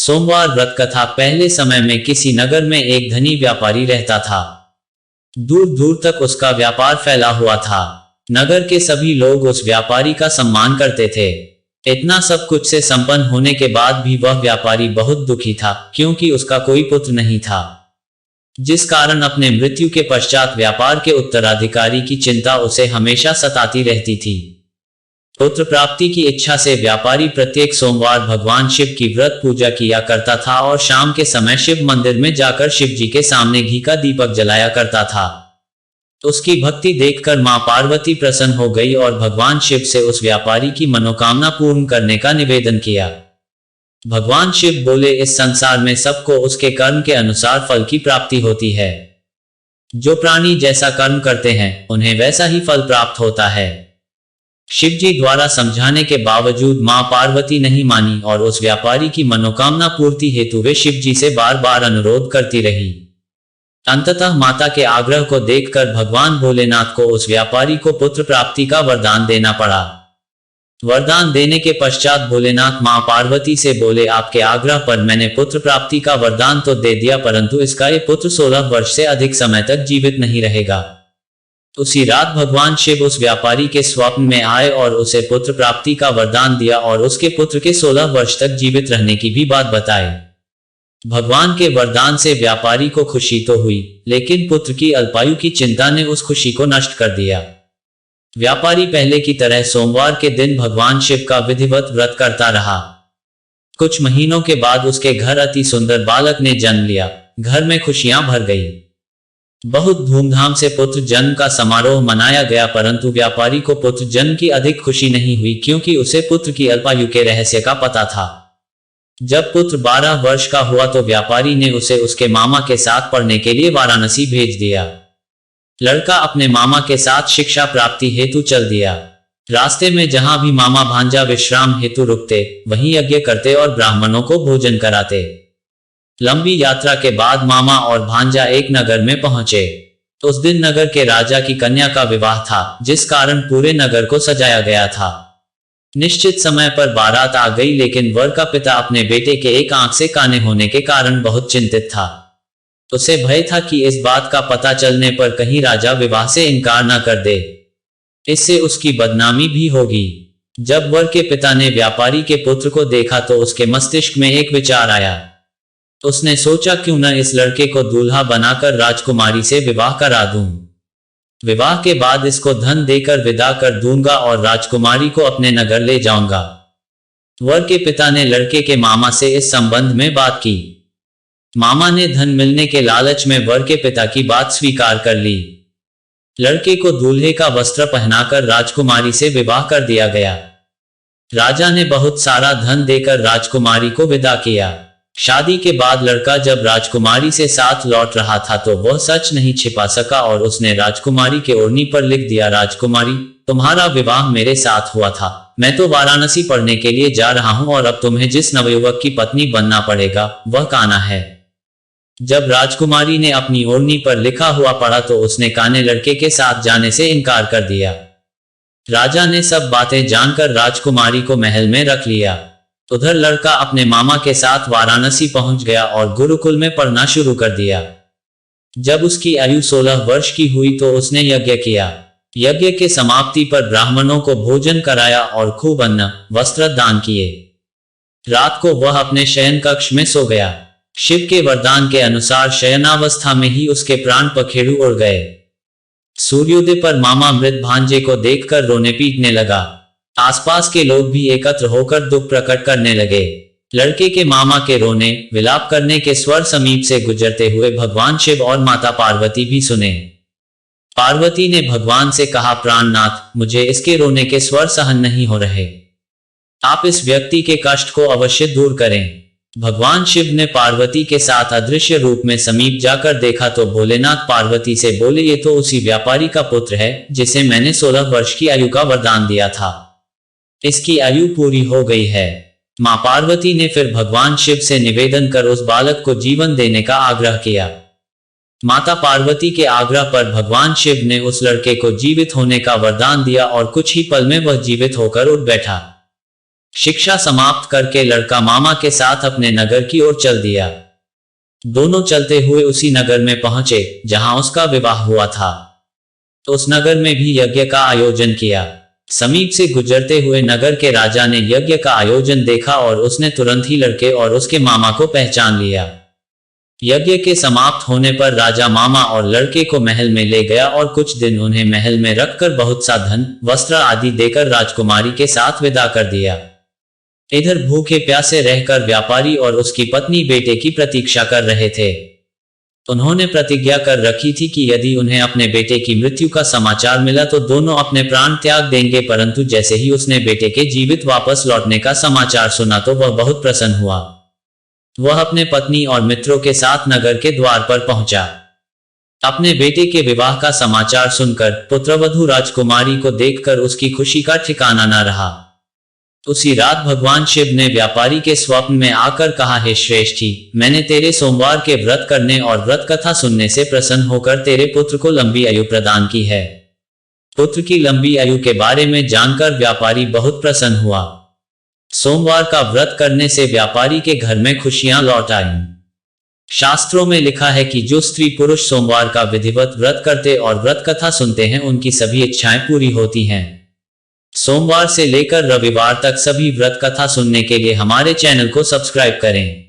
सोमवार व्रत कथा। पहले समय में किसी नगर में एक धनी व्यापारी रहता था। दूर दूर तक उसका व्यापार फैला हुआ था। नगर के सभी लोग उस व्यापारी का सम्मान करते थे। इतना सब कुछ से संपन्न होने के बाद भी वह व्यापारी बहुत दुखी था, क्योंकि उसका कोई पुत्र नहीं था, जिस कारण अपने मृत्यु के पश्चात व्यापार के उत्तराधिकारी की चिंता उसे हमेशा सताती रहती थी। पुत्र प्राप्ति की इच्छा से व्यापारी प्रत्येक सोमवार भगवान शिव की व्रत पूजा किया करता था और शाम के समय शिव मंदिर में जाकर शिव जी के सामने घी का दीपक जलाया करता था। उसकी भक्ति देखकर मां पार्वती प्रसन्न हो गई और भगवान शिव से उस व्यापारी की मनोकामना पूर्ण करने का निवेदन किया। भगवान शिव बोले, इस संसार में सबको उसके कर्म के अनुसार फल की प्राप्ति होती है। जो प्राणी जैसा कर्म करते हैं उन्हें वैसा ही फल प्राप्त होता है। शिवजी द्वारा समझाने के बावजूद मां पार्वती नहीं मानी और उस व्यापारी की मनोकामना पूर्ति हेतु वे शिवजी से बार बार अनुरोध करती रही। अंततः माता के आग्रह को देखकर भगवान भोलेनाथ को उस व्यापारी को पुत्र प्राप्ति का वरदान देना पड़ा। वरदान देने के पश्चात भोलेनाथ मां पार्वती से बोले, आपके आग्रह पर मैंने पुत्र प्राप्ति का वरदान तो दे दिया, परंतु इसका ये पुत्र 16 वर्ष से अधिक समय तक जीवित नहीं रहेगा। उसी रात भगवान शिव उस व्यापारी के स्वप्न में आए और उसे पुत्र प्राप्ति का वरदान दिया और उसके पुत्र के 16 वर्ष तक जीवित रहने की भी बात बताई। भगवान के वरदान से व्यापारी को खुशी तो हुई, लेकिन पुत्र की अल्पायु की चिंता ने उस खुशी को नष्ट कर दिया। व्यापारी पहले की तरह सोमवार के दिन भगवान शिव का विधिवत व्रत करता रहा। कुछ महीनों के बाद उसके घर अति सुंदर बालक ने जन्म लिया। घर में खुशियां भर गई। बहुत धूमधाम से पुत्र जन्म का समारोह मनाया गया, परंतु व्यापारी को पुत्र जन्म की अधिक खुशी नहीं हुई, क्योंकि उसे पुत्र की अल्पायु के रहस्य का पता था। जब पुत्र 12 वर्ष का हुआ तो व्यापारी ने उसे उसके मामा के साथ पढ़ने के लिए वाराणसी भेज दिया। लड़का अपने मामा के साथ शिक्षा प्राप्ति हेतु चल दिया। रास्ते में जहां भी मामा भांजा विश्राम हेतु रुकते, वहीं यज्ञ करते और ब्राह्मणों को भोजन कराते। लंबी यात्रा के बाद मामा और भांजा एक नगर में पहुंचे। उस दिन नगर के राजा की कन्या का विवाह था, जिस कारण पूरे नगर को सजाया गया था। निश्चित समय पर बारात आ गई, लेकिन वर का पिता अपने बेटे के एक आंख से काने होने के कारण बहुत चिंतित था। उसे भय था कि इस बात का पता चलने पर कहीं राजा विवाह से इनकार न कर दे, इससे उसकी बदनामी भी होगी। जब वर के पिता ने व्यापारी के पुत्र को देखा तो उसके मस्तिष्क में एक विचार आया। उसने सोचा, क्यों न इस लड़के को दूल्हा बनाकर राजकुमारी से विवाह करा दूं। विवाह के बाद इसको धन देकर विदा कर दूंगा और राजकुमारी को अपने नगर ले जाऊंगा। वर के पिता ने लड़के के मामा से इस संबंध में बात की। मामा ने धन मिलने के लालच में वर के पिता की बात स्वीकार कर ली। लड़के को दूल्हे का वस्त्र पहनाकर राजकुमारी से विवाह कर दिया गया। राजा ने बहुत सारा धन देकर राजकुमारी को विदा किया। शादी के बाद लड़का जब राजकुमारी से साथ लौट रहा था तो वह सच नहीं छिपा सका और उसने राजकुमारी के ओढ़नी पर लिख दिया, राजकुमारी, तुम्हारा विवाह मेरे साथ हुआ था। मैं तो वाराणसी पढ़ने के लिए जा रहा हूं और अब तुम्हें जिस नवयुवक की पत्नी बनना पड़ेगा वह कान्हा है। जब राजकुमारी ने अपनी ओढ़नी पर लिखा हुआ पढ़ा तो उसने कान्हे लड़के के साथ जाने से इनकार कर दिया। राजा ने सब बातें जानकर राजकुमारी को महल में रख लिया। उधर लड़का अपने मामा के साथ वाराणसी पहुंच गया और गुरुकुल में पढ़ना शुरू कर दिया। जब उसकी आयु 16 वर्ष की हुई तो उसने यज्ञ किया। यज्ञ के समाप्ति पर ब्राह्मणों को भोजन कराया और खूब अन्न वस्त्र दान किए। रात को वह अपने शयन कक्ष में सो गया। शिव के वरदान के अनुसार शयनावस्था में ही उसके प्राण पखेरु उड़ गए। सूर्योदय पर मामा मृत भांजे को देखकर रोने पीटने लगा। आसपास के लोग भी एकत्र होकर दुख प्रकट करने लगे। लड़के के मामा के रोने विलाप करने के स्वर समीप से गुजरते हुए भगवान शिव और माता पार्वती भी सुने। पार्वती ने भगवान से कहा, प्राणनाथ, मुझे इसके रोने के स्वर सहन नहीं हो रहे। आप इस व्यक्ति के कष्ट को अवश्य दूर करें। भगवान शिव ने पार्वती के साथ अदृश्य रूप में समीप जाकर देखा तो भोलेनाथ पार्वती से बोले, ये तो उसी व्यापारी का पुत्र है जिसे मैंने 16 वर्ष की आयु का वरदान दिया था। इसकी आयु पूरी हो गई है। मां पार्वती ने फिर भगवान शिव से निवेदन कर उस बालक को जीवन देने का आग्रह किया। माता पार्वती के आग्रह पर भगवान शिव ने उस लड़के को जीवित होने का वरदान दिया और कुछ ही पल में वह जीवित होकर उठ बैठा। शिक्षा समाप्त करके लड़का मामा के साथ अपने नगर की ओर चल दिया। दोनों चलते हुए उसी नगर में पहुंचे जहां उसका विवाह हुआ था। तो उस नगर में भी यज्ञ का आयोजन किया। समीप से गुजरते हुए नगर के राजा ने यज्ञ का आयोजन देखा और उसने तुरंत ही लड़के और उसके मामा को पहचान लिया। यज्ञ के समाप्त होने पर राजा मामा और लड़के को महल में ले गया और कुछ दिन उन्हें महल में रखकर बहुत सा धन, वस्त्र आदि देकर राजकुमारी के साथ विदा कर दिया। इधर भूखे प्यासे रहकर व्यापारी और उसकी पत्नी बेटे की प्रतीक्षा कर रहे थे। उन्होंने प्रतिज्ञा कर रखी थी कि यदि उन्हें अपने बेटे की मृत्यु का समाचार मिला तो दोनों अपने प्राण त्याग देंगे, परंतु जैसे ही उसने बेटे के जीवित वापस लौटने का समाचार सुना तो वह बहुत प्रसन्न हुआ। वह अपने पत्नी और मित्रों के साथ नगर के द्वार पर पहुंचा। अपने बेटे के विवाह का समाचार सुनकर पुत्रवधू राजकुमारी को देखकर उसकी खुशी का ठिकाना न रहा। उसी रात भगवान शिव ने व्यापारी के स्वप्न में आकर कहा, हे श्रेष्ठी, मैंने तेरे सोमवार के व्रत करने और व्रत कथा सुनने से प्रसन्न होकर तेरे पुत्र को लंबी आयु प्रदान की है। पुत्र की लंबी आयु के बारे में जानकर व्यापारी बहुत प्रसन्न हुआ। सोमवार का व्रत करने से व्यापारी के घर में खुशियां लौट आईं। शास्त्रों में लिखा है कि जो स्त्री पुरुष सोमवार का विधिवत व्रत करते और व्रत कथा सुनते हैं उनकी सभी इच्छाएं पूरी होती हैं। सोमवार से लेकर रविवार तक सभी व्रत कथा सुनने के लिए हमारे चैनल को सब्सक्राइब करें।